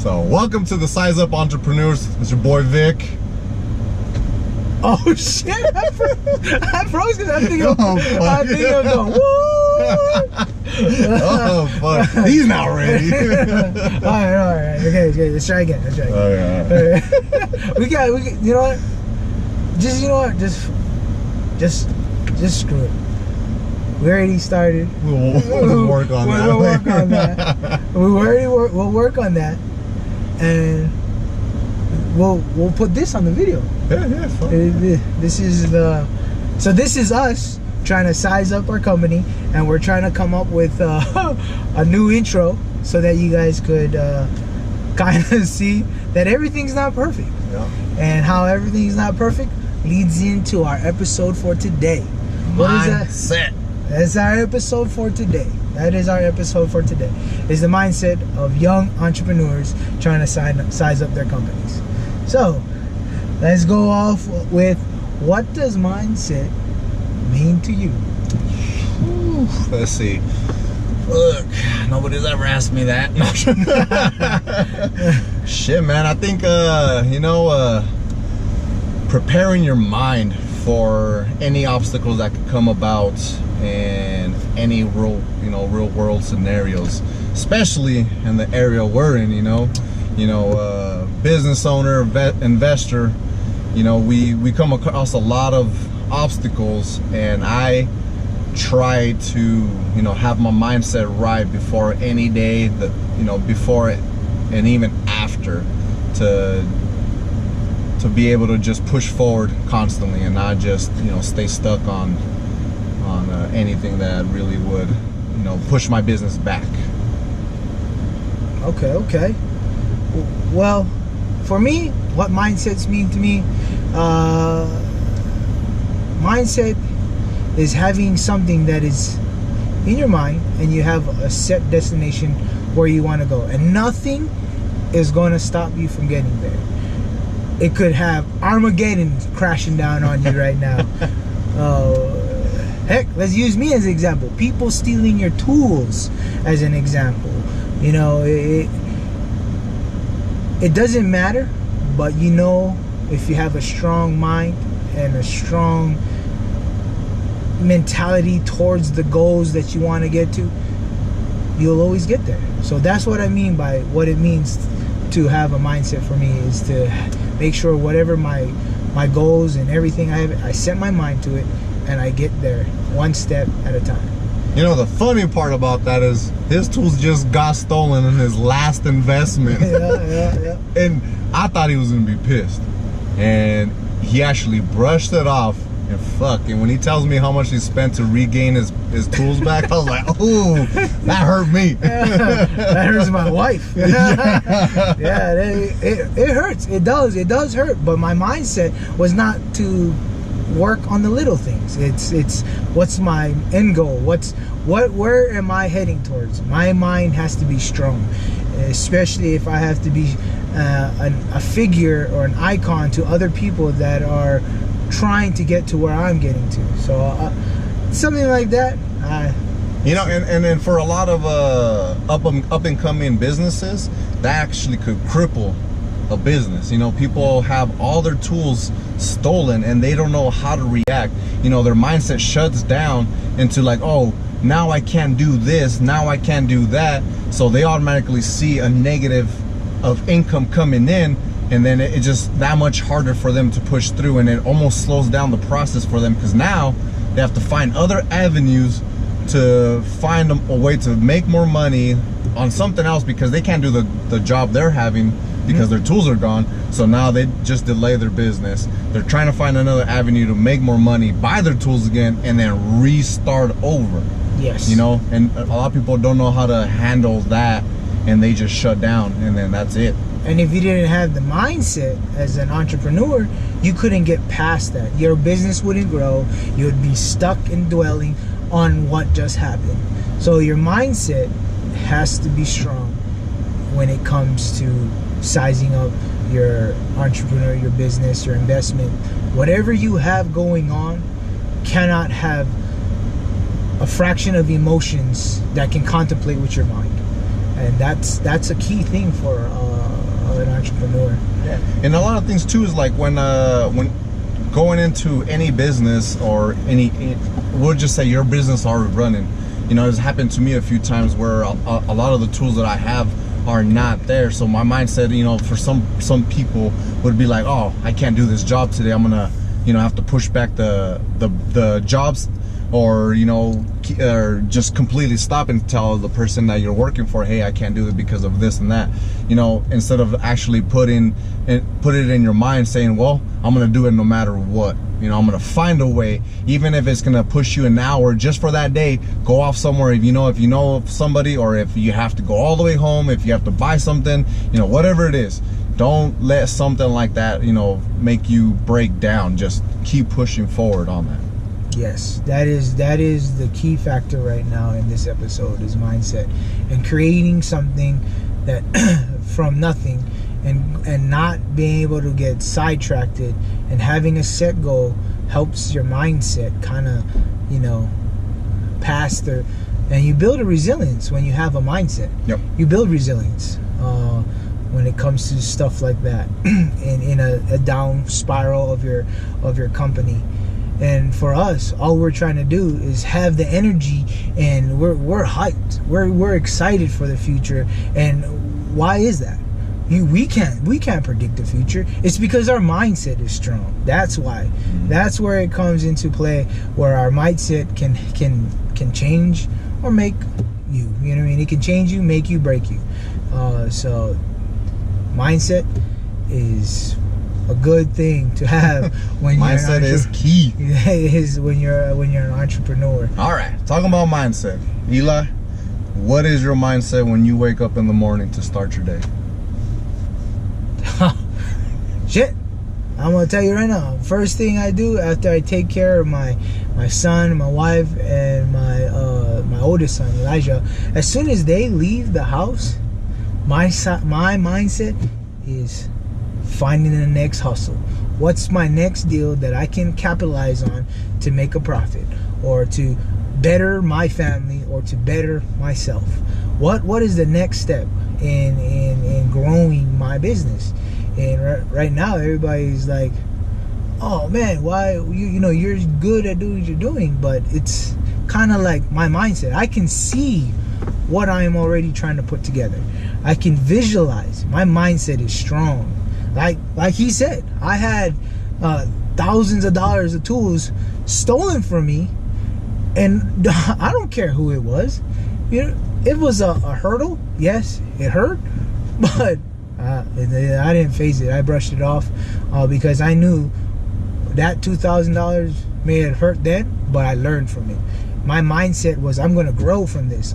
So welcome to the Size Up Entrepreneurs. It's your boy Vic. Oh shit! I froze because I'm thinking of the woo. Oh fuck! He's not ready. all right. Okay. Let's try again. All right. we got. You know what? Just screw it. We already started. We'll work on that. We'll work on that. We'll work on that, and we'll put this on the video. Yeah, fine. This is us trying to size up our company, and we're trying to come up with a new intro so that you guys could kind of see that everything's not perfect. Yeah. And how everything's not perfect leads into our episode for today. What is that? MindSet. That's our episode for today. That is our episode for today. Is the mindset of young entrepreneurs trying to size up their companies. So, let's go off with, what does mindset mean to you? Let's see. Look, nobody's ever asked me that. Shit, man. I think preparing your mind for any obstacles that could come about in any real world scenarios, especially in the area we're in. Business owner, investor. We come across a lot of obstacles, and I try to have my mindset right before any day, before it and even after, to be able to just push forward constantly and not just stay stuck on anything that really would push my business back. Okay. Well, for me, what mindsets mean to me, mindset is having something that is in your mind, and you have a set destination where you want to go, and nothing is going to stop you from getting there. It could have Armageddon crashing down on you right now. Heck, let's use me as an example. People stealing your tools as an example. It doesn't matter, but if you have a strong mind and a strong mentality towards the goals that you want to get to, you'll always get there. So that's what I mean by what it means to have a mindset for me, is to make sure whatever my goals and everything I have, I set my mind to it, and I get there one step at a time. The funny part about that is his tools just got stolen in his last investment. Yeah. And I thought he was gonna be pissed, and he actually brushed it off. And when he tells me how much he spent to regain his tools back, I was like, ooh, that hurt me. That hurts my wife. Yeah, it hurts. It does hurt. But my mindset was not to work on the little things. It's what's my end goal? Where am I heading towards? My mind has to be strong, especially if I have to be a figure or an icon to other people that are trying to get to where I'm getting to. So something like that. And then for a lot of up and coming businesses, that actually could cripple a business. People have all their tools stolen, and they don't know how to react. Their mindset shuts down into like, oh, now I can't do this, now I can't do that. So they automatically see a negative of income coming in, and then it's just that much harder for them to push through, and it almost slows down the process for them, because now they have to find other avenues to find a way to make more money on something else, because they can't do the job they're having because their tools are gone. So now they just delay their business. They're trying to find another avenue to make more money, buy their tools again, and then restart over. Yes. And a lot of people don't know how to handle that, and they just shut down, and then that's it. And if you didn't have the mindset as an entrepreneur, you couldn't get past that. Your business wouldn't grow. You would be stuck in dwelling on what just happened. So your mindset has to be strong when it comes to sizing up your entrepreneur, your business, your investment. Whatever you have going on cannot have a fraction of emotions that can contemplate with your mind. And that's a key thing for an entrepreneur. Yeah. And a lot of things too is like when going into any business or we'll just say your business already running, you know, it's happened to me a few times where a lot of the tools that I have are not there. So my mindset, you know, for some people would be like, oh, I can't do this job today, I'm gonna, you know, have to push back the jobs, or, you know, or just completely stop and tell the person that you're working for, hey, I can't do it because of this and that, you know, instead of actually put it in your mind saying, well, I'm gonna do it no matter what. You know, I'm gonna find a way, even if it's gonna push you an hour just for that day. Go off somewhere, if you know of somebody, or if you have to go all the way home, if you have to buy something, you know, whatever it is. Don't let something like that, you know, make you break down. Just keep pushing forward on that. Yes, that is the key factor right now in this episode, is mindset, and creating something that from nothing, and not being able to get sidetracked, and having a set goal helps your mindset kind of, you know, pass the, and you build a resilience when you have a mindset. Yep. You build resilience when it comes to stuff like that, in a down spiral of your company. And for us, all we're trying to do is have the energy, and we're hyped. We're excited for the future. And why is that? We can't predict the future. It's because our mindset is strong. That's why. That's where it comes into play, where our mindset can change or make you. You know what I mean? It can change you, make you, break you. So mindset is a good thing to have when mindset is key. It is when you're an entrepreneur. All right, talking about mindset, Eli, what is your mindset when you wake up in the morning to start your day? Shit, I'm gonna tell you right now. First thing I do after I take care of my son, my wife, and my oldest son, Elijah, as soon as they leave the house, my mindset is finding the next hustle. What's my next deal that I can capitalize on to make a profit, or to better my family, or to better myself? What is the next step in growing my business? And right now everybody's like, oh man, why you know you're good at doing what you're doing, but it's kind of like my mindset. I can see what I am already trying to put together. I can visualize. My mindset is strong. Like he said, I had thousands of dollars of tools stolen from me, and I don't care who it was. You know, it was a hurdle. Yes, it hurt, but I didn't face it. I brushed it off because I knew that $2,000 may have hurt then, but I learned from it. My mindset was, I'm gonna grow from this.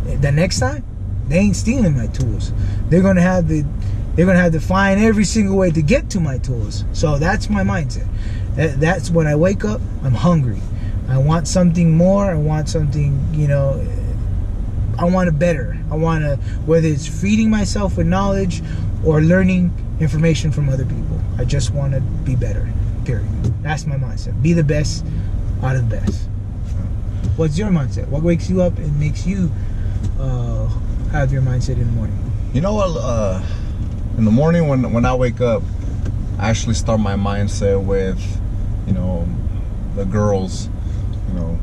The next time, they ain't stealing my tools. They're gonna have to find every single way to get to my tools. So that's my mindset. That's when I wake up, I'm hungry. I want something more. I want something, you know, I want it better. I want to, whether it's feeding myself with knowledge or learning information from other people, I just want to be better, period. That's my mindset. Be the best out of the best. What's your mindset? What wakes you up and makes you have your mindset in the morning? You know what? In the morning when I wake up, I actually start my mindset with, you know, the girls, you know,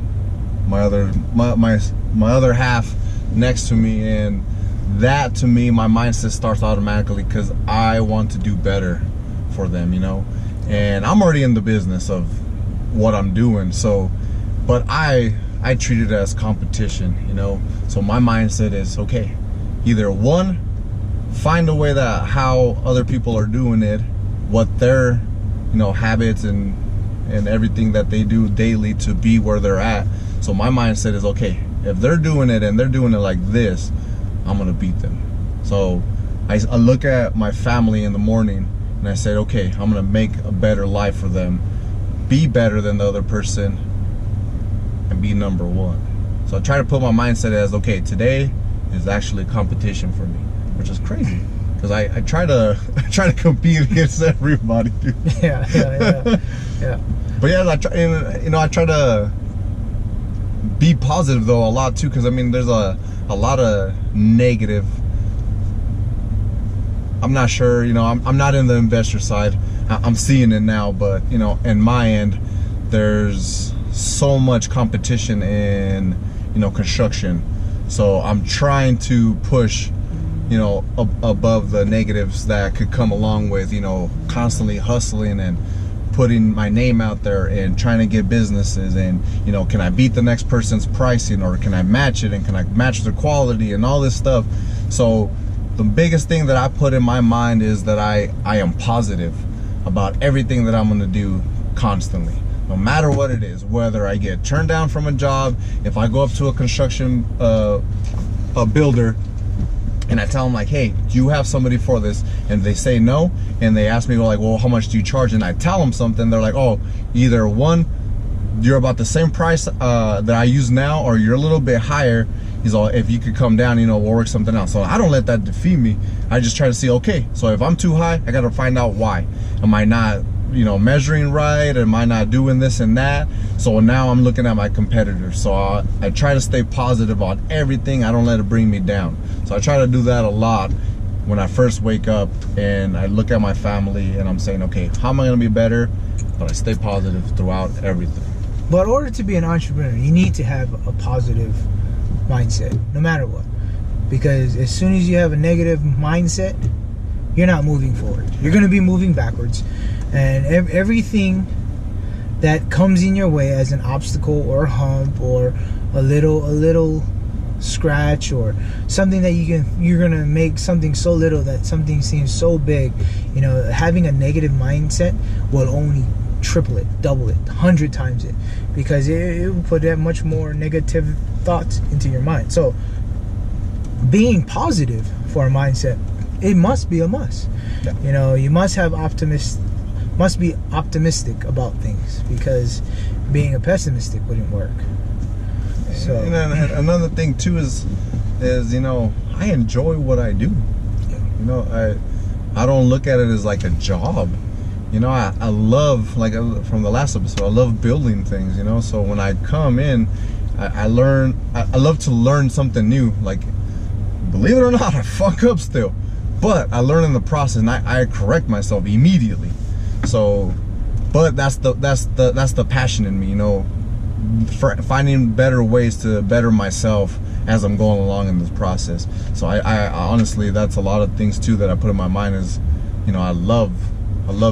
my other half next to me, and that to me, my mindset starts automatically because I want to do better for them, you know. And I'm already in the business of what I'm doing, so, but I treat it as competition, you know. So my mindset is, okay, either one, find a way that how other people are doing it, what their, you know, habits and everything that they do daily to be where they're at. So my mindset is, okay, if they're doing it and they're doing it like this, I'm gonna beat them. So I look at my family in the morning and I said, okay, I'm gonna make a better life for them, be better than the other person, and be number one. So I try to put my mindset as, okay, today is actually a competition for me, which is crazy because I try to compete against everybody, dude. Yeah. But yeah, I try to be positive though a lot too, because I mean there's a lot of negative I'm not sure, you know, I'm not in the investor side. I'm seeing it now, but you know, in my end, there's so much competition in, you know, construction. So I'm trying to push, you know, above the negatives that could come along with, you know, constantly hustling and putting my name out there and trying to get businesses. And, you know, can I beat the next person's pricing, or can I match it, and can I match their quality and all this stuff. So the biggest thing that I put in my mind is that I am positive about everything that I'm going to do constantly, no matter what it is, whether I get turned down from a job, if I go up to a construction a builder and I tell them like, hey, do you have somebody for this? And they say no, and they ask me like, well, how much do you charge? And I tell them something, they're like, oh, either one, you're about the same price that I use now, or you're a little bit higher. He's all, if you could come down, you know, we'll work something out. So I don't let that defeat me. I just try to see, okay, so if I'm too high, I got to find out why. Am I not, you know, measuring right? Am I not doing this and that? So now I'm looking at my competitors. So I try to stay positive on everything. I don't let it bring me down. So I try to do that a lot when I first wake up, and I look at my family and I'm saying, okay, how am I going to be better? But I stay positive throughout everything. But in order to be an entrepreneur, you need to have a positive mindset, no matter what. Because as soon as you have a negative mindset, you're not moving forward. You're going to be moving backwards. And everything that comes in your way as an obstacle or a hump or a little scratch or something that you're going to make something so little that something seems so big, you know, having a negative mindset will only triple it, double it, 100 times it, because it will put that much more negative thoughts into your mind. So being positive for a mindset, it must be a must. Yeah. You know, you must be optimistic about things, because being a pessimistic wouldn't work. So, and then another thing too is you know, I enjoy what I do. Yeah. You know, I don't look at it as like a job. You know, I love, like from the last episode, I love building things, you know. So when I come in, I love to learn something new. Like, believe it or not, I fuck up still, but I learn in the process, and I correct myself immediately. So, but that's the passion in me, you know, for finding better ways to better myself as I'm going along in this process. So I honestly, that's a lot of things too that I put in my mind is, you know, I love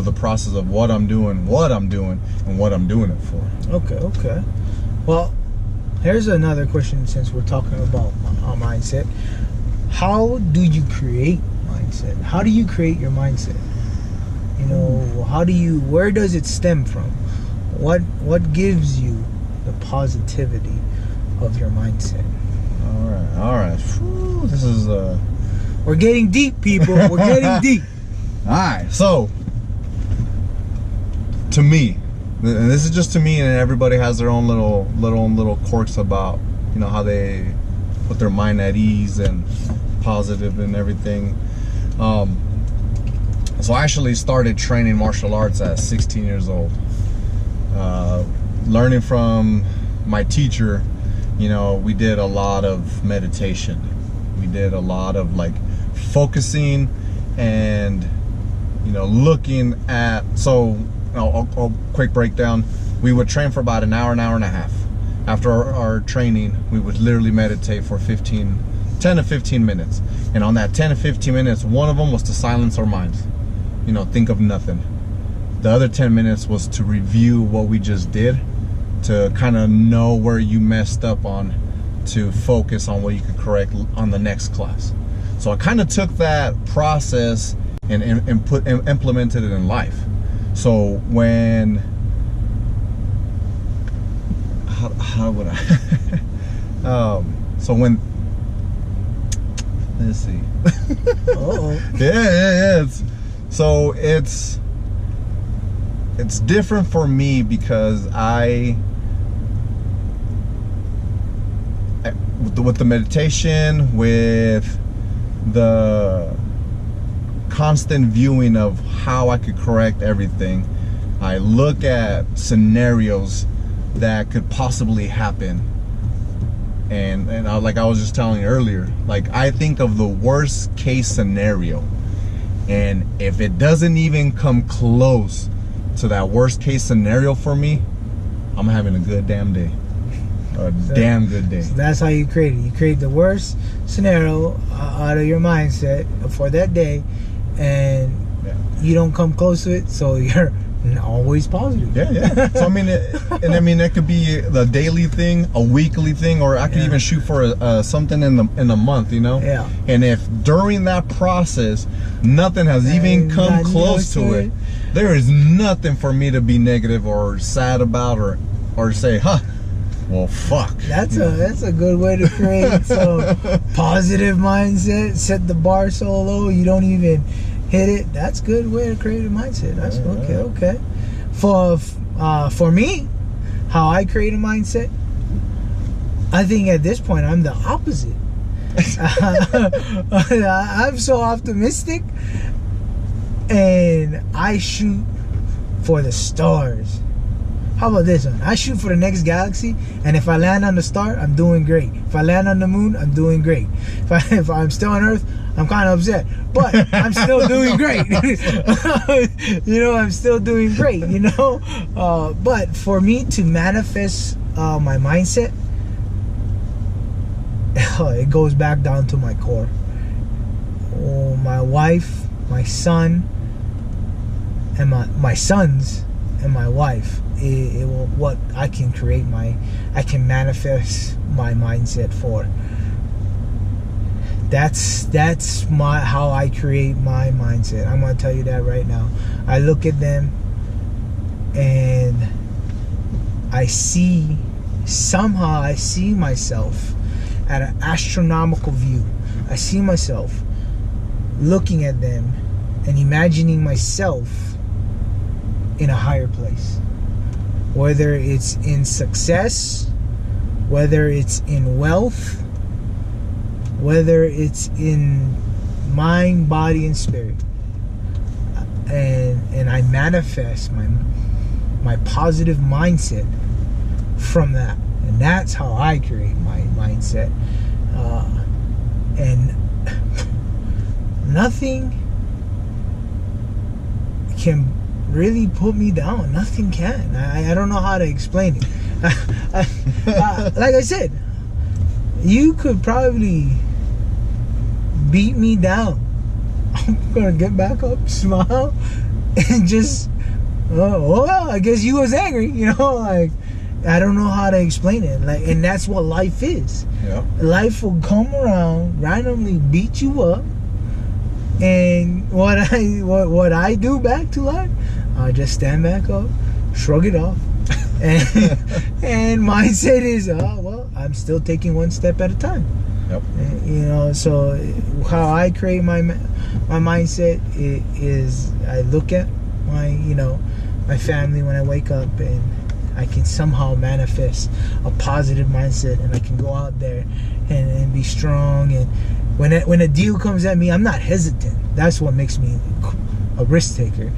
the process of what I'm doing, and what I'm doing it for. Okay. Well, here's another question, since we're talking about mindset. How do you create mindset? How do you create your mindset? You know, where does it stem from? What gives you the positivity of your mindset? All right. Whew, this is we're getting deep, people. We're getting deep. All right. So, to me, and this is just to me, and everybody has their own little quirks about, you know, how they put their mind at ease and positive and everything. So I actually started training martial arts at 16 years old. Learning from my teacher, you know, we did a lot of meditation. We did a lot of like focusing and, you know, looking at, so a quick breakdown. We would train for about an hour and a half. After our training, we would literally meditate for 10 to 15 minutes. And on that 10 to 15 minutes, one of them was to silence our minds. You know, think of nothing. The other 10 minutes was to review what we just did, to kind of know where you messed up on, to focus on what you could correct on the next class. So I kind of took that process and implemented it in life. So when, how would I? So when, let's see. Yeah. So it's different for me because with the meditation, with the constant viewing of how I could correct everything, I look at scenarios that could possibly happen, and like I was just telling you earlier, like I think of the worst case scenario, And if it doesn't even come close to that worst case scenario for me, I'm having a good damn day. Damn good day. So that's how you create it. You create the worst scenario out of your mindset for that day, and you don't come close to it, so you're always positive. Yeah. So I mean, that could be the daily thing, a weekly thing, or I could even shoot for something in a month, you know. Yeah. And if during that process nothing has even come close to it, there is nothing for me to be negative or sad about, or say, well, fuck. That's a good way to create some positive mindset. Set the bar so low you don't even hit it. That's a good way to create a mindset. That's okay. For me, how I create a mindset, I think at this point I'm the opposite. I'm so optimistic, and I shoot for the stars. How about this one? I shoot for the next galaxy, and if I land on the star, I'm doing great. If I land on the moon, I'm doing great. If I'm still on Earth, I'm kind of upset, but I'm still doing great. I'm still doing great, But for me to manifest my mindset, it goes back down to my core. My wife, my son, and my sons and my wife. It will, what I can create I can manifest my mindset for. That's how I create my mindset. I'm gonna tell you that right now. I look at them and I see myself at an astronomical view. I see myself looking at them and imagining myself in a higher place. Whether it's in success, whether it's in wealth, whether it's in mind, body, and spirit, and I manifest my positive mindset from that, and that's how I create my mindset. And nothing can really put me down. Nothing can. I don't know how to explain it. Like I said, you could probably beat me down. I'm gonna get back up, smile, and just well, I guess you was angry, like I don't know how to explain it. Like, and that's what life is. Yeah. Life will come around, randomly beat you up, and what I do back to life, I just stand back up, shrug it off, and mindset is, well, I'm still taking one step at a time. Yep. So how I create my mindset is I look at my family when I wake up, and I can somehow manifest a positive mindset, and I can go out there and be strong. And when a deal comes at me, I'm not hesitant. That's what makes me a risk taker,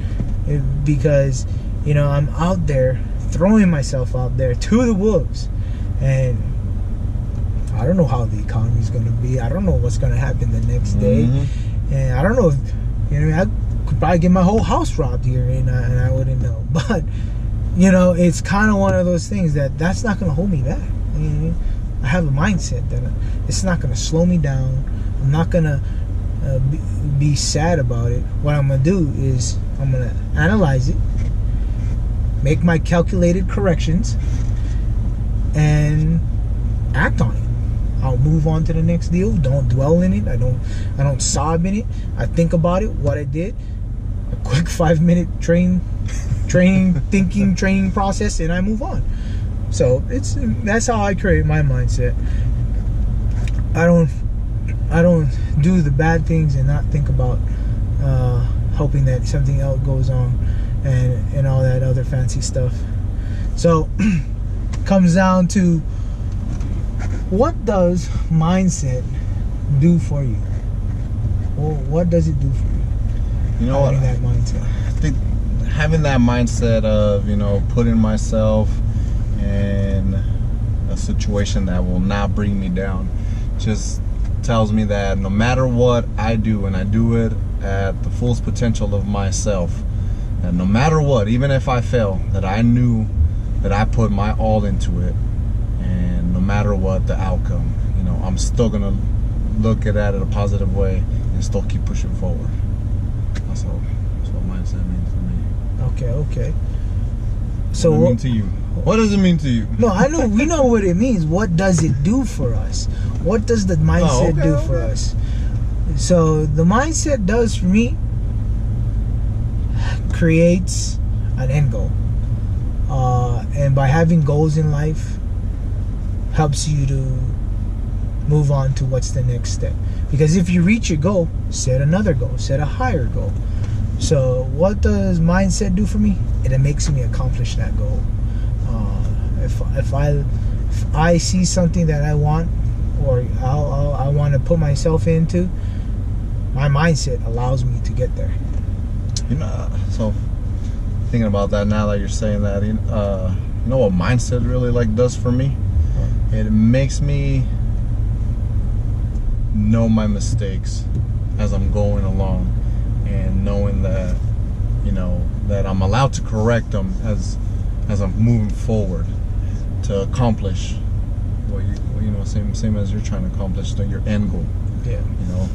because I'm out there throwing myself out there to the wolves, and I don't know how the economy is going to be. I don't know what's going to happen the next day, and I don't know if I could probably get my whole house robbed here, and I wouldn't know. But it's kind of one of those things that's not going to hold me back. I have a mindset that it's not going to slow me down. I'm not going to be sad about it. What I'm going to do is I'm going to analyze it, make my calculated corrections, and act on it. I'll move on to the next deal. Don't dwell in it. I don't sob in it. I think about it, what I did, a quick 5-minute training process, and I move on. So that's how I create my mindset. I don't do the bad things and not think about hoping that something else goes on and all that other fancy stuff. So comes down to, what does mindset do for you? Well, what does it do for you? Having that mindset. I think having that mindset of putting myself in a situation that will not bring me down, just tells me that no matter what I do, and I do it at the fullest potential of myself, that no matter what, even if I fail, that I knew that I put my all into it, and no matter what the outcome, you know, I'm still gonna look at it in a positive way and still keep pushing forward. That's what mindset means to me. Okay. So what does it mean to you? What does it mean to you? No, I know we know what it means. What does it do for us? What does the mindset do for us? So the mindset does for me, creates an end goal. And by having goals in life, helps you to move on to what's the next step. Because if you reach your goal, set another goal, set a higher goal. So what does mindset do for me? It makes me accomplish that goal. If I see something that I want, or I want to put myself into, my mindset allows me to get there. You know, so thinking about that now that you're saying that, you know what mindset really like does for me? It makes me know my mistakes as I'm going along, and knowing that, you know, that I'm allowed to correct them as I'm moving forward to accomplish what you know, same as you're trying to accomplish your end goal. Yeah. You know,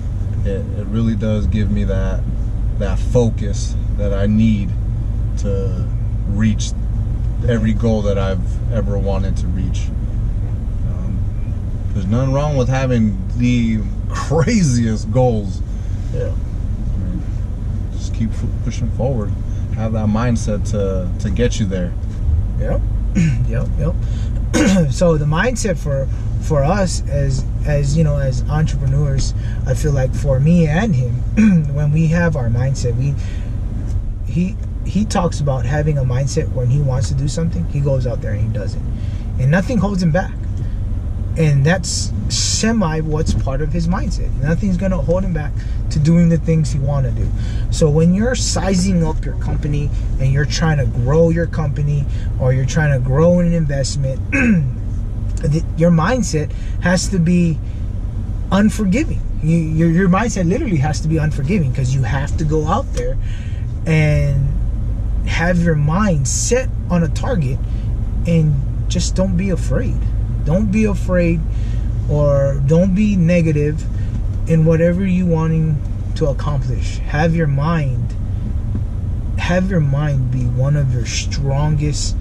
it really does give me that focus that I need to reach every goal that I've ever wanted to reach. There's nothing wrong with having the craziest goals. Yeah. I mean, just keep pushing forward. Have that mindset to get you there. Yep. Yep. So the mindset for us as you know, as entrepreneurs, I feel like for me and him, when we have our mindset, he talks about having a mindset when he wants to do something, he goes out there and he does it, and nothing holds him back. And that's what's part of his mindset. Nothing's gonna hold him back to doing the things he want to do. So when you're sizing up your company and you're trying to grow your company, or you're trying to grow an investment, your mindset has to be unforgiving. Your mindset literally has to be unforgiving, because you have to go out there and have your mind set on a target, and just don't be afraid. Don't be afraid, or don't be negative in whatever you wanting to accomplish. Have your mind be one of your strongest.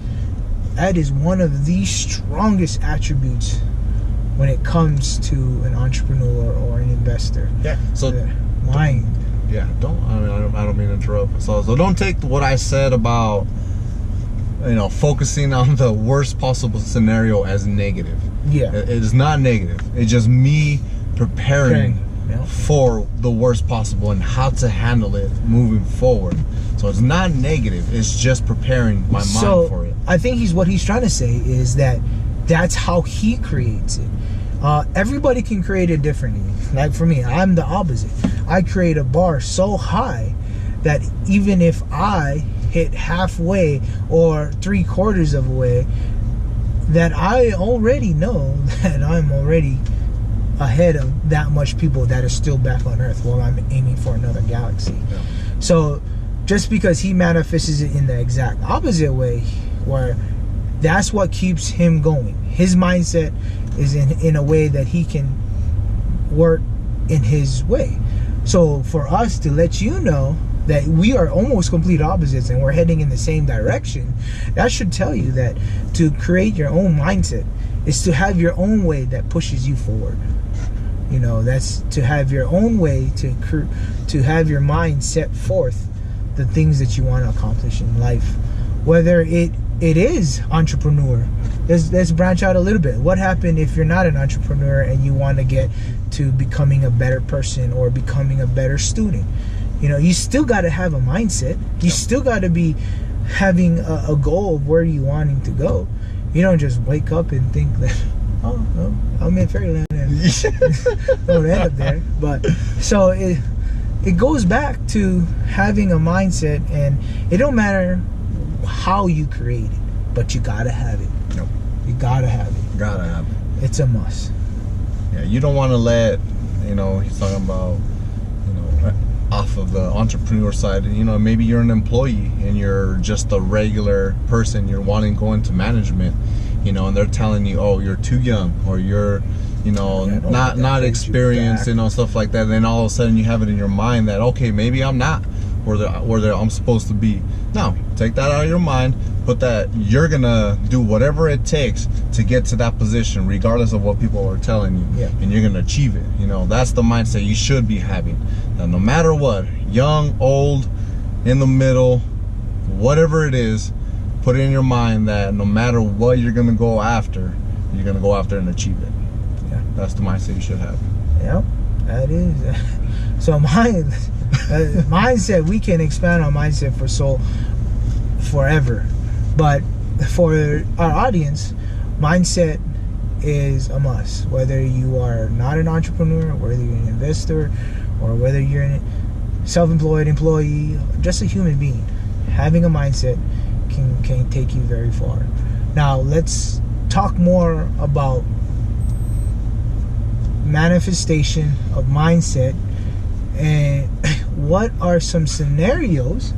That is one of the strongest attributes when it comes to an entrepreneur or an investor. Yeah. So mind. Yeah. I don't mean to interrupt. So don't take what I said about, you know, focusing on the worst possible scenario as negative. Yeah. It is not negative. It's just me preparing for the worst possible and how to handle it moving forward. So it's not negative. It's just preparing my mind for it. I think what he's trying to say is that that's how he creates it. Everybody can create it differently. Like for me, I'm the opposite. I create a bar so high that even if I hit halfway or 3/4 of a way, that I already know that I'm already ahead of that much people that are still back on Earth while I'm aiming for another galaxy. Yeah. So just because he manifests it in the exact opposite way, where that's what keeps him going. His mindset is in a way that he can work in his way. So for us to let you know that we are almost complete opposites and we're heading in the same direction, that should tell you that to create your own mindset is to have your own way that pushes you forward. You know, that's to have your own way to have your mind set forth the things that you want to accomplish in life. Whether it is entrepreneur. Let's branch out a little bit. What happened if you're not an entrepreneur and you want to get to becoming a better person or becoming a better student? You know, you still got to have a mindset. You still got to be having a goal of where you wanting to go. You don't just wake up and think that, oh, no, I'm in fairyland and don't end up there. But so it goes back to having a mindset, and it don't matter how you create it, but you gotta have it. You gotta have it. Gotta have it. It's a must. Yeah, you don't want to let you know, he's talking about, you know, off of the entrepreneur side, you know, maybe you're an employee and you're just a regular person, you're wanting to go into management, you know, and they're telling you, oh, you're too young, or you're, you know, not experienced, you know, stuff like that. And then all of a sudden you have it in your mind that, okay, maybe I'm not where I'm supposed to be. No, take that out of your mind. Put that you're gonna do whatever it takes to get to that position, regardless of what people are telling you, and you're gonna achieve it. You know, that's the mindset you should be having. That no matter what, young, old, in the middle, whatever it is, put it in your mind that no matter what you're gonna go after, you're gonna go after and achieve it. Yeah, that's the mindset you should have. Yep, that is. So mindset, we can expand on mindset forever, but for our audience, mindset is a must. Whether you are not an entrepreneur, whether you're an investor, or whether you're a self-employed employee, just a human being, having a mindset can take you very far. Now let's talk more about manifestation of mindset, and what are some scenarios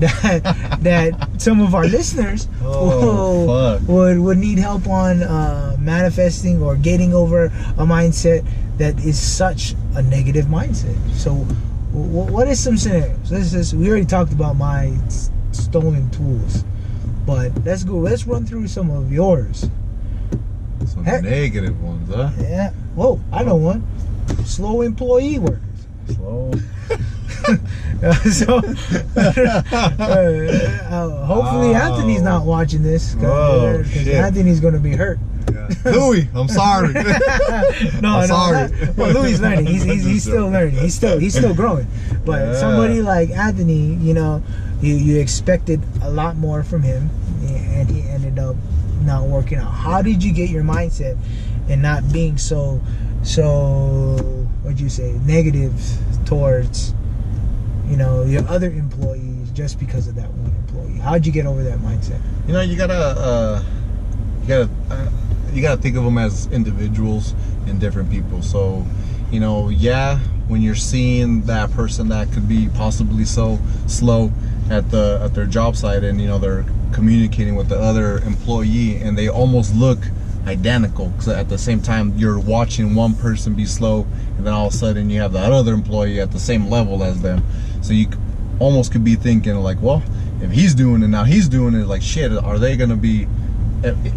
that some of our listeners would need help on manifesting or getting over a mindset that is such a negative mindset. So what is some scenarios? We already talked about my stolen tools, but let's run through some of yours. Some negative ones, huh? Yeah. Whoa, I know one. Slow employee workers. Slow. So hopefully Anthony's not watching this, because Anthony's going to be hurt. Yeah. Louis, I'm sorry. I'm sorry. Well, Louis is learning. He's still learning. He's still growing. But somebody like Anthony, you know, you expected a lot more from him, and he ended up not working out. How did you get your mindset and not being so what'd you say, negative towards, you know, your other employees just because of that one employee? How'd you get over that mindset? You know, you gotta think of them as individuals and different people. So, you know, when you're seeing that person that could be possibly so slow at their job site, and you know they're communicating with the other employee and they almost look identical, because at the same time you're watching one person be slow, and then all of a sudden you have that other employee at the same level as them. So you almost could be thinking like, well, if he's doing it now, he's doing it, like, shit, are they gonna be,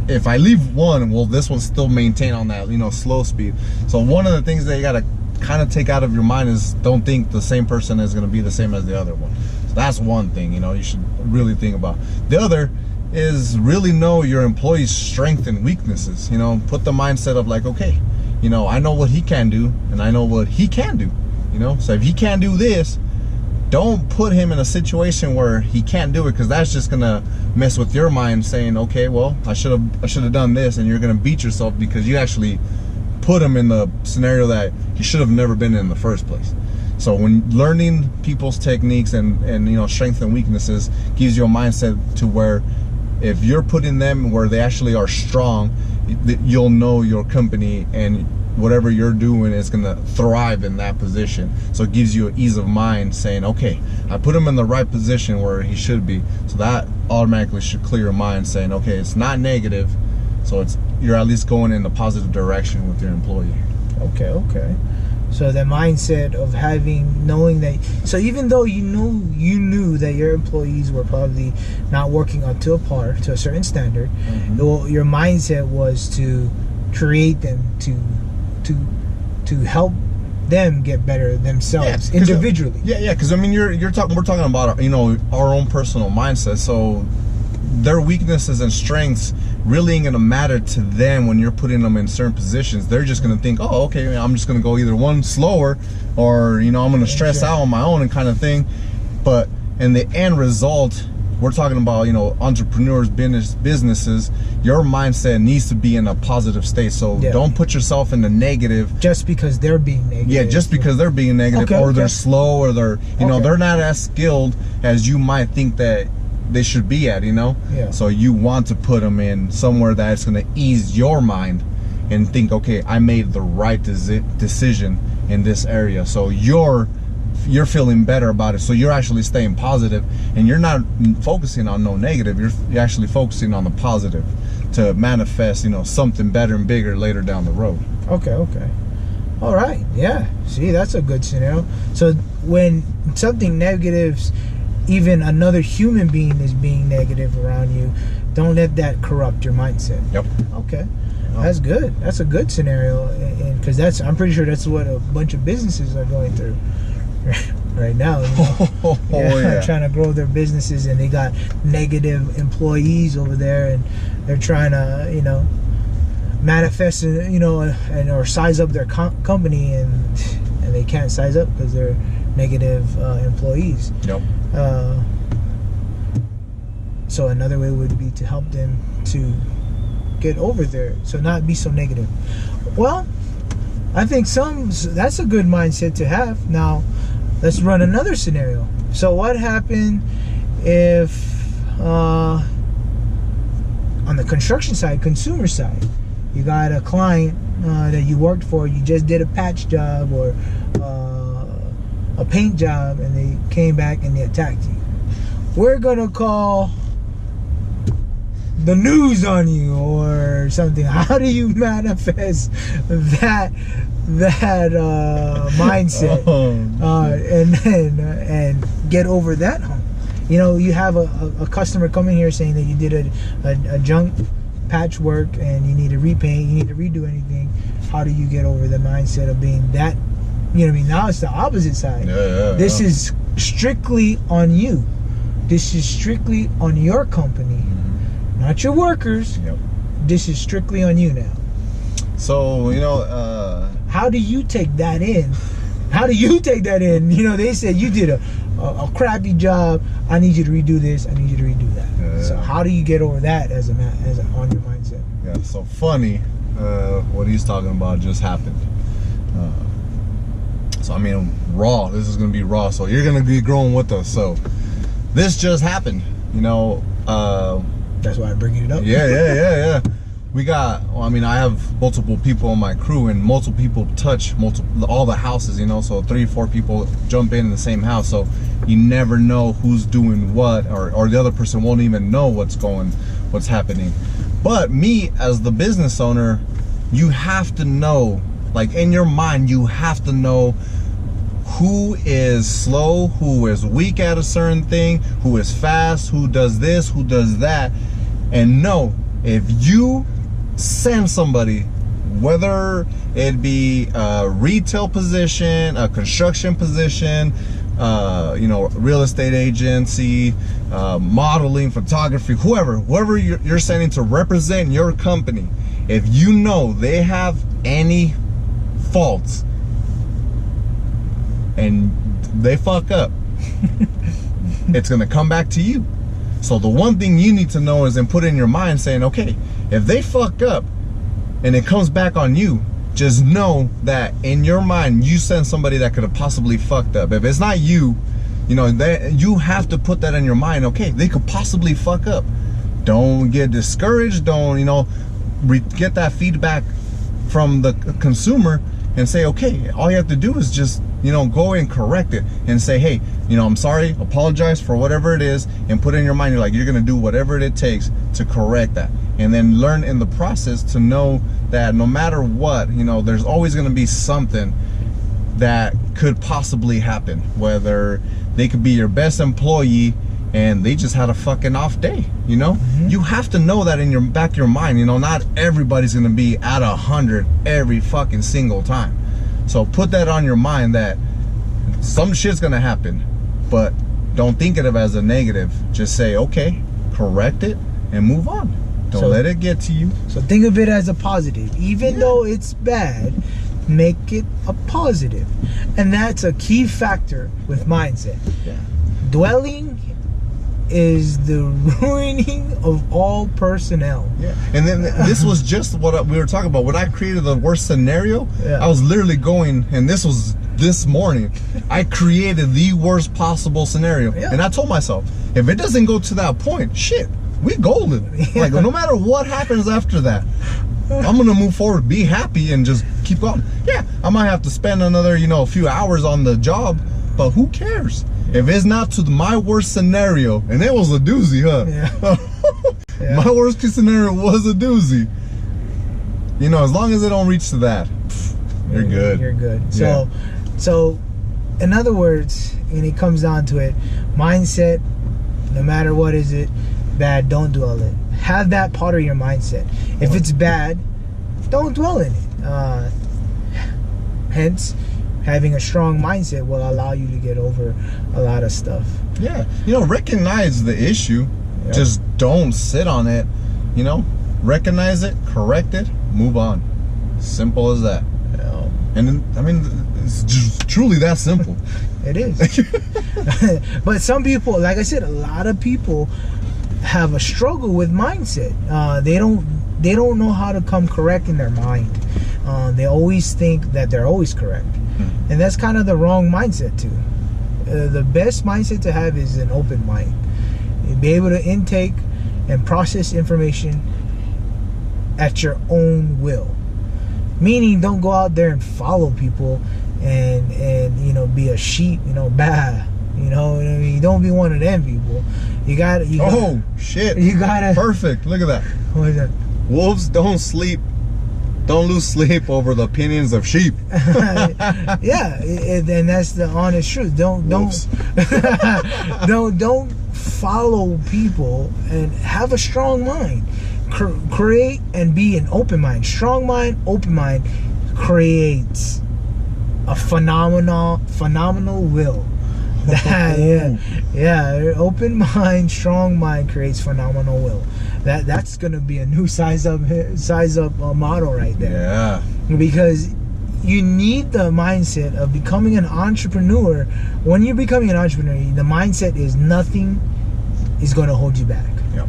if I leave one, will this one still maintain on that, you know, slow speed? So one of the things that you gotta kind of take out of your mind is, don't think the same person is gonna be the same as the other one. So that's one thing, you know, you should really think about. The other is really know your employee's strengths and weaknesses. You know, put the mindset of like, okay, you know, I know what he can do and I know what he can do, you know. So if he can't do this, don't put him in a situation where he can't do it, because that's just gonna mess with your mind, saying, okay, well, I should have done this, and you're gonna beat yourself because you actually put him in the scenario that he should have never been in the first place. So when learning people's techniques and you know, strengths and weaknesses gives you a mindset to where if you're putting them where they actually are strong, you'll know your company and whatever you're doing is going to thrive in that position. So it gives you an ease of mind saying, okay, I put him in the right position where he should be. So that automatically should clear your mind, saying, okay, it's not negative. So you're at least going in the positive direction with your employee. Okay. So the mindset of knowing that, so even though you knew that your employees were probably not working up to a par, to a certain standard, your mindset was to create them to help them get better themselves individually. Because I mean, we're talking about, you know, our own personal mindset. So their weaknesses and strengths really ain't gonna matter to them when you're putting them in certain positions. They're just gonna think, oh, okay, I'm just gonna go either one slower, or you know, I'm gonna stress out on my own and kind of thing. But in the end result, we're talking about, you know, entrepreneurs, businesses. Your mindset needs to be in a positive state. So don't put yourself in the negative just because they're being negative. Yeah, just because they're being negative, or they're slow, or they're, you know, they're not as skilled as you might think that they should be at, you know. So you want to put them in somewhere that's going to ease your mind and think, okay, I made the right decision in this area. So you're feeling better about it. So you're actually staying positive, and you're not focusing on no negative. You're actually focusing on the positive to manifest, something better and bigger later down the road. Okay. All right. Yeah. See, that's a good scenario. So when something negatives, even another human being is being negative around you, don't let that corrupt your mindset. Yep. Okay. That's good. That's a good scenario, and because I'm pretty sure that's what a bunch of businesses are going through right now. Yeah. Trying to grow their businesses, and they got negative employees over there, and they're trying to, manifest, or size up their company, and they can't size up because they're negative employees. Yep. So another way would be to help them to get over there, so not be so negative. Well, I think that's a good mindset to have. Now, let's run another scenario. So what happened if on the construction side, consumer side, you got a client that you worked for, you just did a patch job or a paint job, and they came back and they attacked you? We're gonna call the news on you or something. How do you manifest that mindset and get over that hump? You have a customer coming here saying that you did a junk patchwork and you need to repaint, you need to redo anything. How do you get over the mindset of being that? Now it's the opposite side. This is strictly on you. This is strictly on your company, not your workers. Yep. This is strictly on you now. So, how do you take that in? They said you did a crappy job. I need you to redo this. I need you to redo that. So how do you get over that as on your mindset? Yeah. So funny. What he's talking about just happened. So raw. This is gonna be raw. So you're gonna be growing with us. So this just happened. That's why I'm bringing it up. Yeah. We got, I have multiple people on my crew, and multiple people touch all the houses, so 3 or 4 people jump in the same house. So you never know who's doing what, or the other person won't even know what's happening. But me, as the business owner, you have to know, like in your mind, you have to know who is slow, who is weak at a certain thing, who is fast, who does this, who does that. And know, if you send somebody, whether it be a retail position, a construction position, real estate agency, modeling, photography, whoever you're sending to represent your company, if you know they have any faults and they fuck up, it's gonna come back to you. So the one thing you need to know is, and put in your mind, saying, okay, if they fuck up and it comes back on you, just know that in your mind you sent somebody that could have possibly fucked up. If it's not you, you have to put that in your mind. Okay, they could possibly fuck up. Don't get discouraged. Don't get that feedback from the consumer and say, okay, all you have to do is just go and correct it and say, hey, I'm sorry, apologize for whatever it is, and put in your mind, you're gonna do whatever it takes to correct that. And then learn in the process to know that no matter what, there's always gonna be something that could possibly happen, whether they could be your best employee and they just had a fucking off day. You have to know that in your back of your mind. Not everybody's gonna be at 100 every fucking single time. So put that on your mind, that some shit's gonna happen, but don't think of it as a negative. Just say, okay, correct it and move on. Don't let it get to you. So think of it as a positive. Even though it's bad, make it a positive. And that's a key factor with mindset. Yeah. Dwelling is the ruining of all personnel. Yeah. And then this was just what we were talking about. When I created the worst scenario, I was literally going, and this was this morning, I created the worst possible scenario. Yeah. And I told myself, if it doesn't go to that point, shit, we golden. Like, no matter what happens after that, I'm gonna move forward, be happy, and just keep going. Yeah, I might have to spend another, a few hours on the job, but who cares? If it's not to my worst scenario, and it was a doozy, huh? Yeah. My worst case scenario was a doozy. As long as it don't reach to that, you're good. You're good. So, in other words, when it comes down to it, mindset, no matter what is it, bad, don't dwell in it. Have that part of your mindset. If it's bad, don't dwell in it. Hence, having a strong mindset will allow you to get over a lot of stuff. Yeah, recognize the issue. Yep. Just don't sit on it. Recognize it, correct it, move on. Simple as that. Yeah. And it's just truly that simple. It is. But some people, like I said, a lot of people have a struggle with mindset. They don't know how to come correct in their mind. They always think that they're always correct. And that's kind of the wrong mindset too. The best mindset to have is an open mind. Be able to intake and process information at your own will. Meaning, don't go out there and follow people and be a sheep, bad. Don't be one of them people. You gotta shit. You gotta perfect. Look at that. What is that? Wolves don't lose sleep over the opinions of sheep. Yeah, and that's the honest truth. Don't follow people, and have a strong mind. Create and be an open mind. Strong mind, open mind creates a phenomenal will. Yeah. Open mind, strong mind creates phenomenal will. That's gonna be a new size up model right there. Yeah. Because you need the mindset of becoming an entrepreneur. When you're becoming an entrepreneur, the mindset is nothing is gonna hold you back. Yep.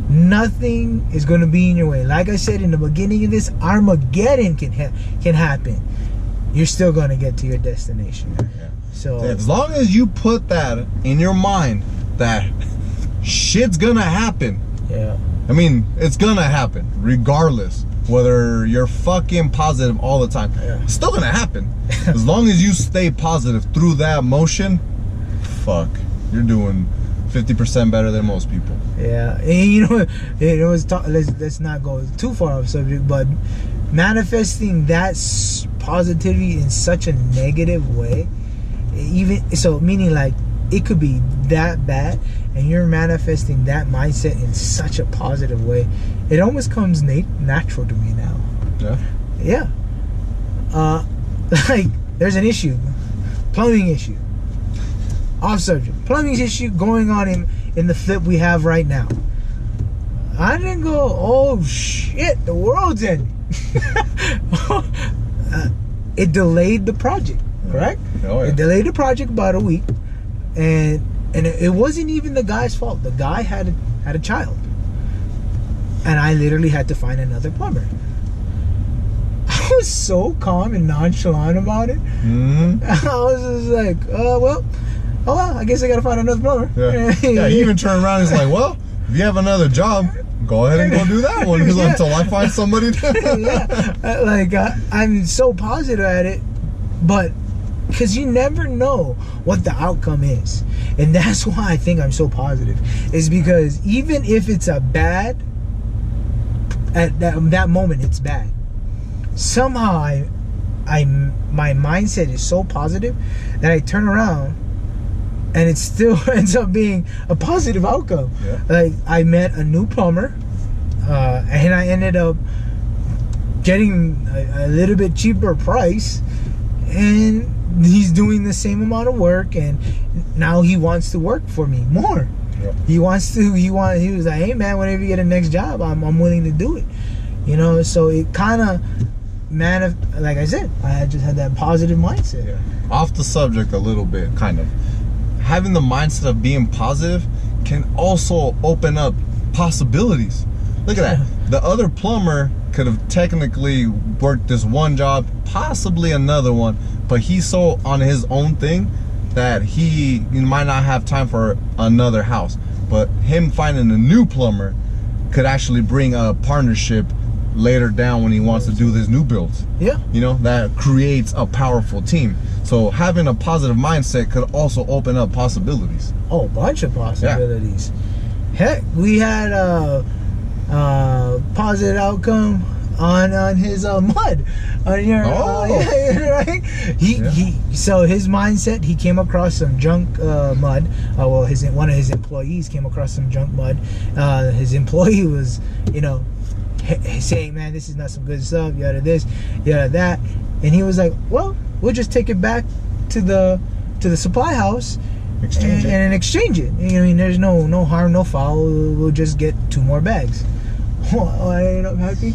Nothing is going to be in your way. Like I said in the beginning of this, Armageddon can happen. You're still going to get to your destination. Yeah. So as long as you put that in your mind that shit's going to happen. Yeah. It's going to happen regardless. Whether you're fucking positive all the time. Yeah. It's still going to happen. As long as you stay positive through that motion, fuck, you're doing 50% better than most people. Yeah, and let's not go too far off subject, but manifesting that positivity in such a negative way, meaning like it could be that bad, and you're manifesting that mindset in such a positive way, it almost comes natural to me now. Yeah. Like there's an issue, plumbing issue. Off subject. Plumbing issue going on in the flip we have right now. I didn't go, oh shit, the world's ending. It delayed the project, correct? Oh, yeah. It delayed the project about a week, and it wasn't even the guy's fault. The guy had a child, and I literally had to find another plumber. I was so calm and nonchalant about it. Mm-hmm. I was just like, well, I guess I gotta find another plumber. Yeah, he even turned around and he's like, well, if you have another job, go ahead and go do that one until I find somebody. I'm so positive at it, but because you never know what the outcome is. And that's why I think I'm so positive, is because even if it's a bad, at that moment it's bad, somehow my mindset is so positive that I turn around and it still ends up being a positive outcome. Yeah. Like I met a new plumber, and I ended up getting a little bit cheaper price, and he's doing the same amount of work, and now he wants to work for me more. Yeah. He was like, hey man, whenever you get a next job, I'm willing to do it. So it kind of like I said, I just had that positive mindset. Yeah. Off the subject a little bit, kind of. Having the mindset of being positive can also open up possibilities. Look at that. The other plumber could have technically worked this one job, possibly another one, but he's so on his own thing that he might not have time for another house. But him finding a new plumber could actually bring a partnership later down when he wants to do his new builds. Yeah. You know, that creates a powerful team. So having a positive mindset could also open up possibilities. Oh, a bunch of possibilities. Heck, we had a positive outcome on his mud on your right. So his mindset, he came across some junk mud. Well, one of his employees came across some junk mud. His employee was, you know, saying, man, this is not some good stuff, yada this, yada that, and he was like, well, we'll just take it back to the supply house and exchange it. I mean, there's no harm, no foul. We'll just get 2 more bags. I ended up happy.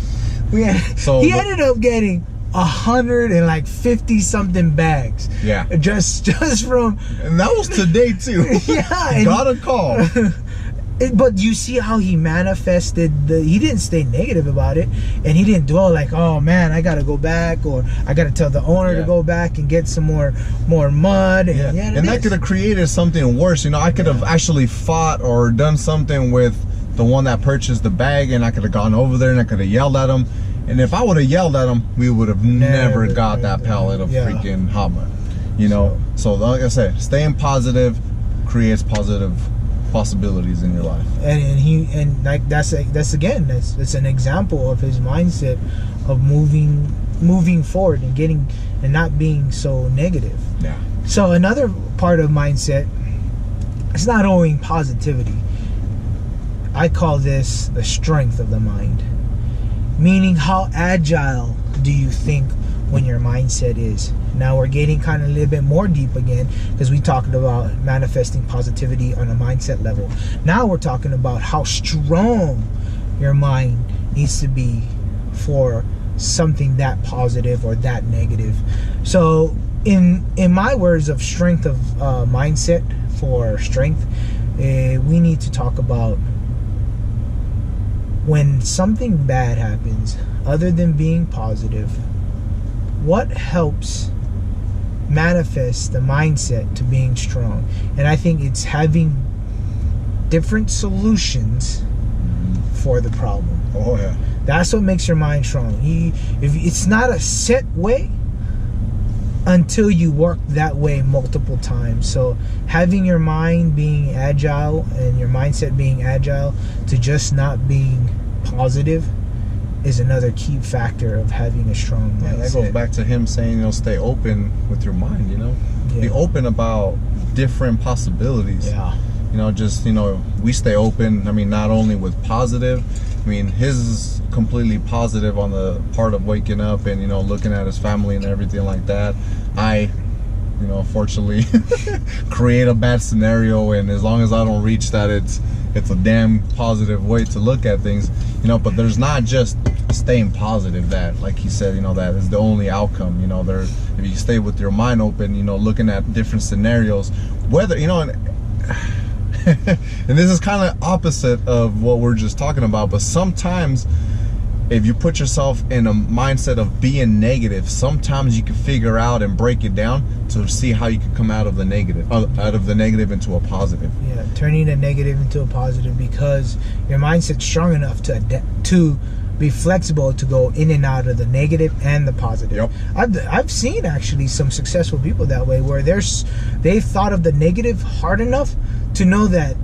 He ended up getting 150 something bags. Yeah. Just from. And that was today too. Yeah. Got a call. But you see how he manifested he didn't stay negative about it, and he didn't dwell like, oh man, I gotta go back, or I gotta tell the owner to go back and get some more mud. And that could have created something worse. You know, I could have actually fought or done something with the one that purchased the bag, and I could have gone over there and I could have yelled at him. And if I would have yelled at him, we would have never got that pallet of freaking hot mud. You know, so like I said, staying positive creates positive possibilities in your life. And like that's an example of his mindset of moving forward and not being so negative. Yeah. So another part of mindset is not only positivity. I call this the strength of the mind. Meaning, how agile do you think when your mindset is? Now we're getting kind of a little bit more deep again, because we talked about manifesting positivity on a mindset level. Now we're talking about how strong your mind needs to be for something that positive or that negative. So in my words of strength of mindset for strength, we need to talk about when something bad happens, other than being positive, what helps manifest the mindset to being strong? And I think it's having different solutions for the problem. Oh yeah. That's what makes your mind strong. If it's not a set way until you work that way multiple times. So having your mind being agile and your mindset being agile to just not being positive is another key factor of having a strong mindset. That goes back to him saying, you know, stay open with your mind, you know. Be open about different possibilities. Yeah. You know, just, you know, we stay open. I mean, not only with positive, I mean, his is completely positive on the part of waking up and, you know, looking at his family and everything like that. I, you know, unfortunately create a bad scenario, and as long as I don't reach that, it's a damn positive way to look at things, you know. But there's not just staying positive that, like he said, you know, that is the only outcome. You know, if you stay with your mind open, you know, looking at different scenarios, whether, you know, and this is kind of opposite of what we're just talking about, but sometimes if you put yourself in a mindset of being negative, sometimes you can figure out and break it down to see how you can come out of the negative into a positive. Yeah, turning a negative into a positive, because your mindset's strong enough to be flexible to go in and out of the negative and the positive. Yep. I've seen actually some successful people that way, where they've thought of the negative hard enough to know that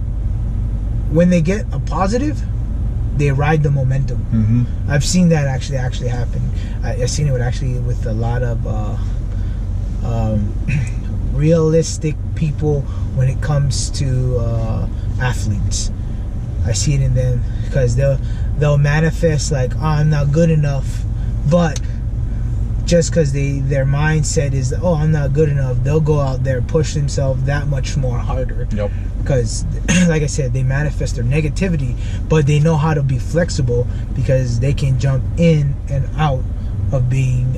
when they get a positive, they ride the momentum. Mm-hmm. I've seen that actually happen. I've seen it with a lot of realistic people when it comes to athletes. I see it in them, because they'll manifest like, oh, I'm not good enough, but just because their mindset is, oh, I'm not good enough, they'll go out there, push themselves that much more harder. Yep. Because, like I said, they manifest their negativity, but they know how to be flexible, because they can jump in and out of being.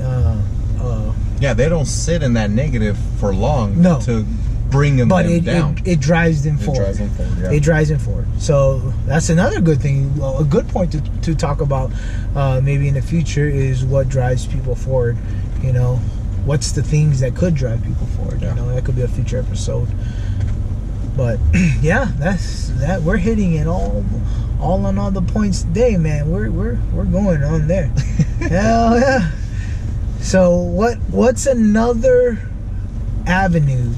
Yeah, they don't sit in that negative for long. No. To bring them down. It drives them forward. Drives them forward. Yeah. It drives them forward. So that's another good thing. A good point to talk about maybe in the future is what drives people forward. You know, what's the things that could drive people forward? Yeah. You know, that could be a future episode. But yeah, that's that we're hitting it all on all the points today, man. We're going on there. Hell yeah. So what's another avenue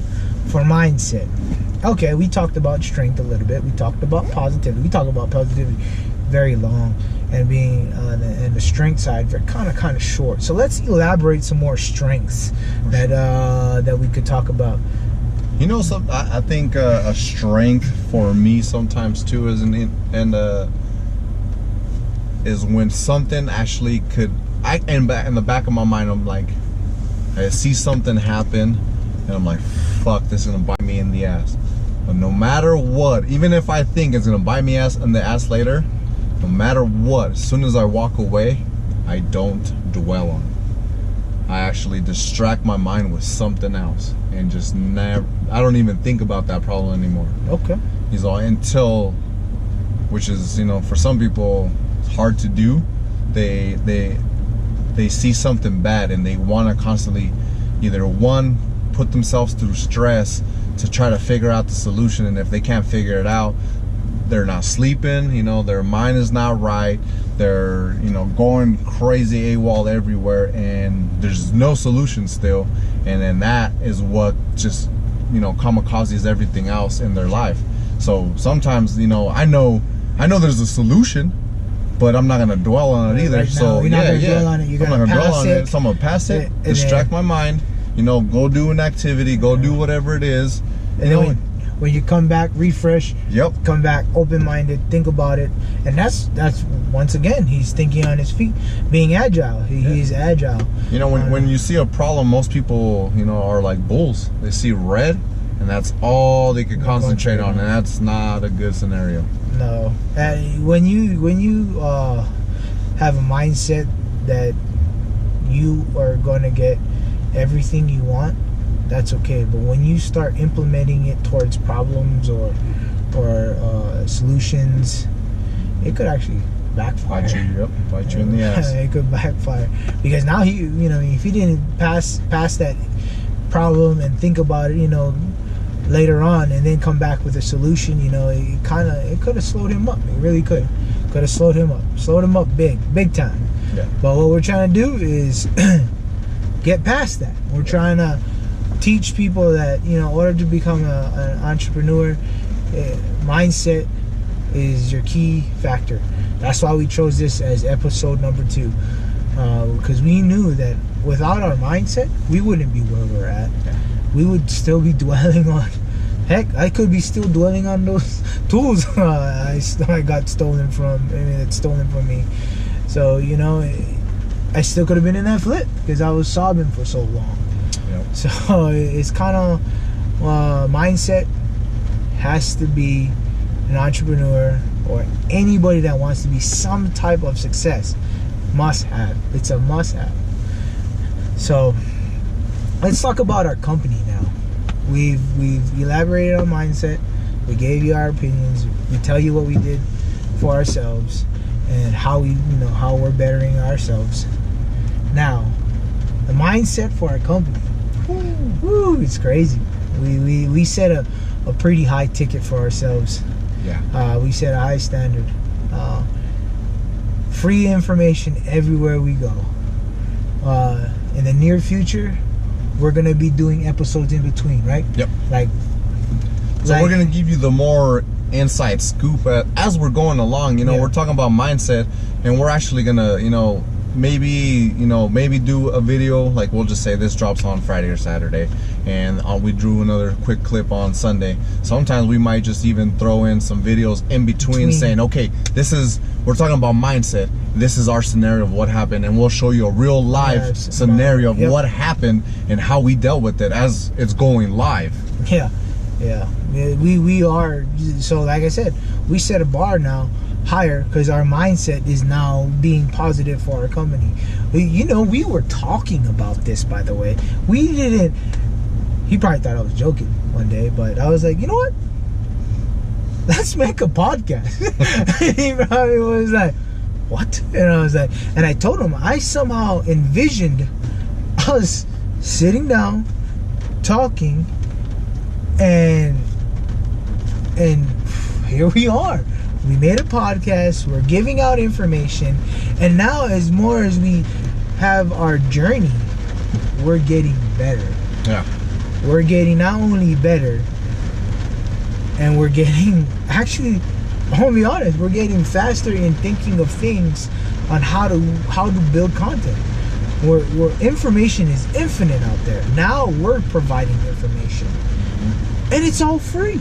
for mindset? Okay, we talked about strength a little bit. We talked about positivity. We talked about positivity very long, and being and the strength side very kind of short. So let's elaborate some more strengths that we could talk about. You know, I think a strength for me sometimes too is is when something actually could. In the back of my mind, I'm like, I see something happen, and I'm like, fuck, this is gonna bite me in the ass. But no matter what, even if I think it's gonna bite me in the ass later, no matter what, as soon as I walk away, I don't dwell on it. I actually distract my mind with something else, and just never. I don't even think about that problem anymore. Okay. Until, which is, for some people, it's hard to do. They see something bad and they want to constantly either one, put themselves through stress to try to figure out the solution, and if they can't figure it out, they're not sleeping, their mind is not right, they're going crazy AWOL everywhere, and there's no solution still, and then that is what just kamikazes everything else in their life. So sometimes I know there's a solution, but I'm not gonna dwell on it either. Right, so you're not gonna dwell on it. You're gonna pass it. So I'm gonna pass it, distract my mind. Go do an activity, go do whatever it is. And then when you come back, refresh. Yep. Come back open-minded, think about it, and that's once again he's thinking on his feet, being agile. He's agile. When you see a problem, most people are like bulls. They see red, and that's all they can concentrate on, and that's not a good scenario. No, when you have a mindset that you are going to get everything you want, that's okay. But when you start implementing it towards problems or solutions, it could actually backfire. Bite you in the ass. It could backfire, because now if you didn't pass that problem and think about it, later on, and then come back with a solution, it could have slowed him up. It really could have slowed him up big time. Yeah. But what we're trying to do is get past that. We're trying to teach people that in order to become an entrepreneur, mindset is your key factor. That's why we chose this as episode number 2, because we knew that without our mindset, we wouldn't be where we're at. Yeah. We would still be dwelling on. Heck, I could be still dwelling on those tools I got stolen from. It's stolen from me. So I still could have been in that flip because I was sobbing for so long. Yep. So it's kind of mindset has to be an entrepreneur or anybody that wants to be some type of success. Must have. It's a must have. So let's talk about our company now. We've elaborated on mindset. We gave you our opinions. We tell you what we did for ourselves and how we're bettering ourselves. Now, the mindset for our company. Woo, it's crazy. We set a pretty high ticket for ourselves. Yeah. We set a high standard. Free information everywhere we go. In the near future, we're gonna be doing episodes in between, right? Yep. So we're gonna give you the more inside scoop as we're going along. We're talking about mindset, and we're actually gonna, maybe do a video. Like, we'll just say this drops on Friday or Saturday, and we drew another quick clip on Sunday. Sometimes we might just even throw in some videos in between saying, okay, we're talking about mindset. This is our scenario of what happened, and we'll show you a real live scenario of what happened and how we dealt with it as it's going live. Yeah. We are, so like I said, we set a bar now higher because our mindset is now being positive for our company. We were talking about this, by the way. He probably thought I was joking one day, but I was like, you know what? Let's make a podcast. He probably was like, what? And I was like, and I told him I somehow envisioned us sitting down, talking, and here we are. We made a podcast. We're giving out information, and now as more as we have our journey, we're getting better. Yeah. We're getting not only better, and we're getting, actually, I'll be honest, we're getting faster in thinking of things on how to build content. Where information is infinite out there. Now we're providing information, and it's all free.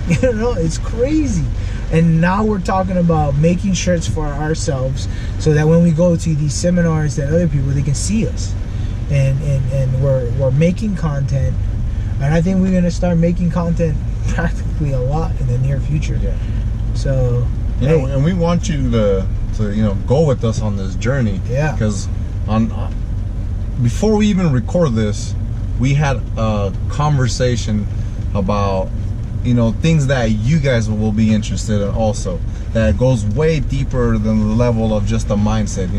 You know, it's crazy. And now we're talking about making shirts for ourselves, so that when we go to these seminars that other people, they can see us, and we're making content. And I think we're gonna start making content practically a lot in the near future. Yeah. So you know, and we want you to go with us on this journey. Yeah. Because before we even record this, we had a conversation about things that you guys will be interested in also, that goes way deeper than the level of just a mindset.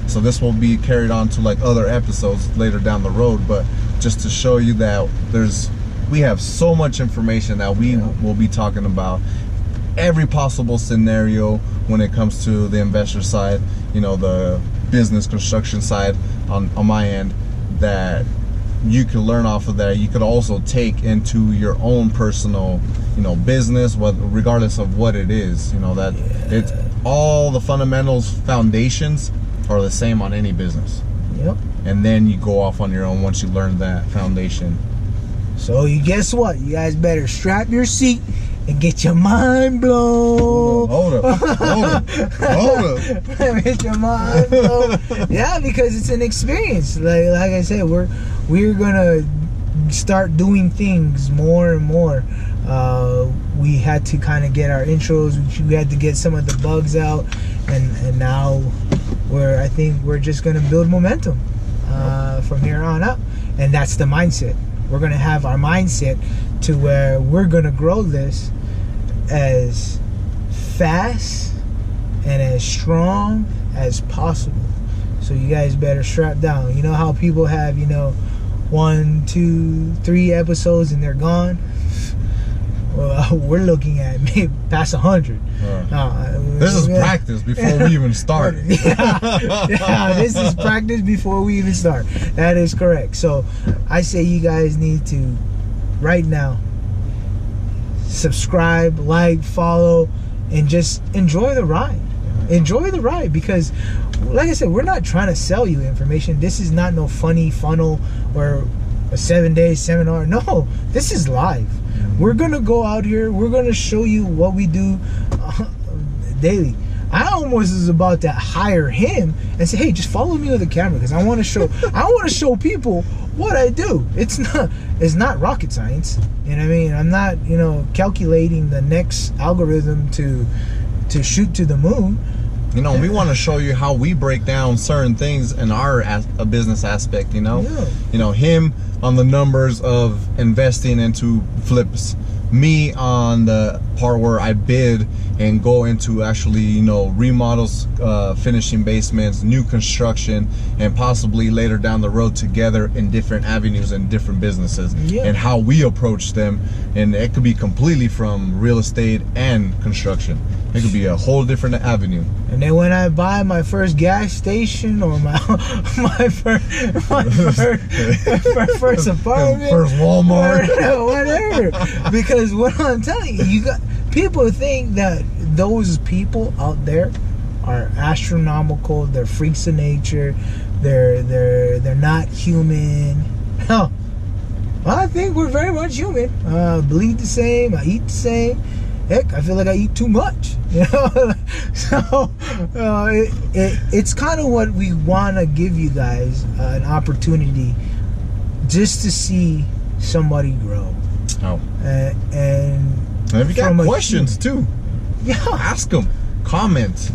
So this will be carried on to like other episodes later down the road, but just to show you that we have so much information that we will be talking about every possible scenario when it comes to the investor side, the business construction side on my end, that you could learn off of that. You could also take into your own personal business, regardless of what it is. That it's all the fundamentals, foundations are the same on any business. Yep. And then you go off on your own once you learn that foundation. So you guess what? You guys better strap your seat and get your mind blown. Hold up. Get your mind blown. Yeah, because it's an experience. Like I said, we're gonna start doing things more and more. We had to kind of get our intros. We had to get some of the bugs out, and now I think we're just gonna build momentum from here on up, and that's the mindset. We're gonna have our mindset to where we're gonna grow this as fast and as strong as possible. So you guys better strap down. You know how people have 1, 2, 3 episodes and they're gone? Well, we're looking at maybe past 100. This is practice before we even start. Yeah, this is practice before we even start. That is correct. So I say you guys need to, right now, subscribe, like, follow, and just enjoy the ride. Enjoy the ride, because like I said, we're not trying to sell you information. This is not no funny funnel or a 7-day seminar. No, this is live. We're gonna go out here, we're gonna show you what we do daily. I almost was about to hire him and say, hey, just follow me with a camera, because I want to show people what I do. It's not rocket science. You know what I mean? I'm not calculating the next algorithm to shoot to the moon. We want to show you how we break down certain things in our business aspect. Him on the numbers of investing into flips, me on the part where I bid and go into actually remodels, finishing basements, new construction, and possibly later down the road together in different avenues and different businesses, and how we approach them. And it could be completely from real estate and construction. It could be a whole different avenue. And then when I buy my first gas station, or my first apartment, first Walmart, or whatever, because what I'm telling you, people think that those people out there are astronomical. They're freaks of nature. They're not human. Hell, I think we're very much human. Bleed the same. I eat the same. Heck, I feel like I eat too much. So it's kind of what we want to give you guys, an opportunity just to see somebody grow. And if you got questions too, ask them. Comment.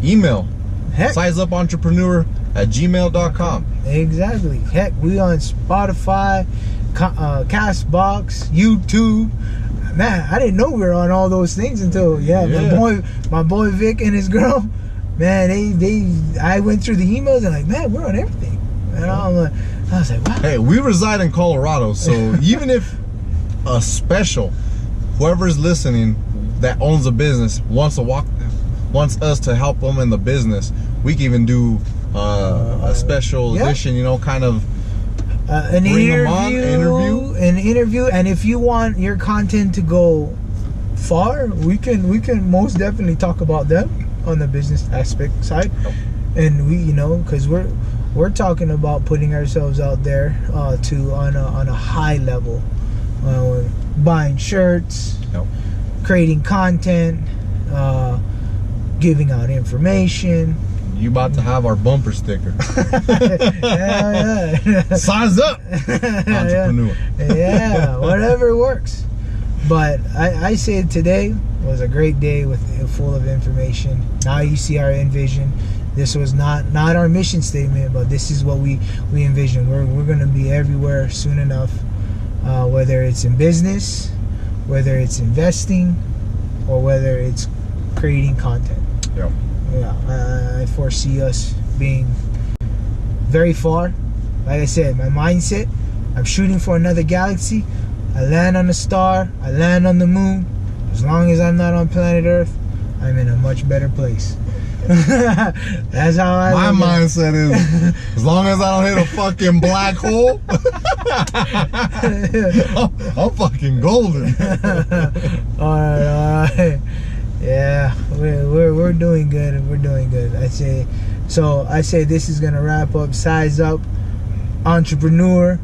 Email. sizeupentrepreneur@gmail.com. Exactly. Heck, we on Spotify, Castbox, YouTube. Man, I didn't know we were on all those things until my boy Vic and his girl. Man, I went through the emails and like, man, we're on everything. And I was like, wow. Hey, we reside in Colorado, so even if a special, whoever's listening that owns a business wants us to help them in the business, we can even do a special edition, you know, kind of an interview. And if you want your content to go far, we can most definitely talk about them on the business aspect side. And we, you know, because we're talking about putting ourselves out there on a high level, buying shirts, creating content, giving out information. You about to have our bumper sticker. Yeah. Size up, entrepreneur. Yeah, whatever works. But I say today was a great day full of information. Now you see our envision. This was not our mission statement, but this is what we envision. We're going to be everywhere soon enough, whether it's in business, whether it's investing, or whether it's creating content. Yeah. Yeah, I foresee us being very far. Like I said, my mindset, I'm shooting for another galaxy. I land on a star, I land on the moon. As long as I'm not on planet Earth, I'm in a much better place. That's how my mindset is. As long as I don't hit a fucking black hole, I'm fucking golden. All right. Yeah, we're doing good, and we're doing good. I say this is gonna wrap up Size Up Entrepreneur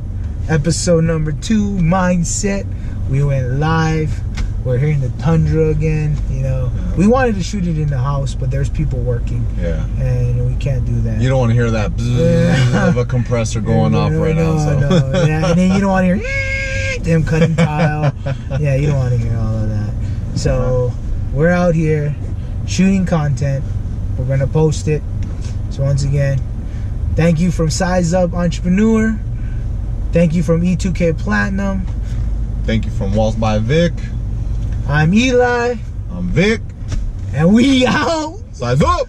episode number 2, Mindset. We went live. We're here in the tundra again. You know, we wanted to shoot it in the house, but there's people working. Yeah, and we can't do that. You don't want to hear that bzzz of a compressor going off right now. So. No. Yeah, and then you don't want to hear them cutting tile. Yeah, you don't want to hear all of that. So we're out here shooting content. We're gonna post it. So once again, thank you from Size Up Entrepreneur. Thank you from E2K Platinum. Thank you from Walls by Vic. I'm Eli. I'm Vic. And we out. Size Up.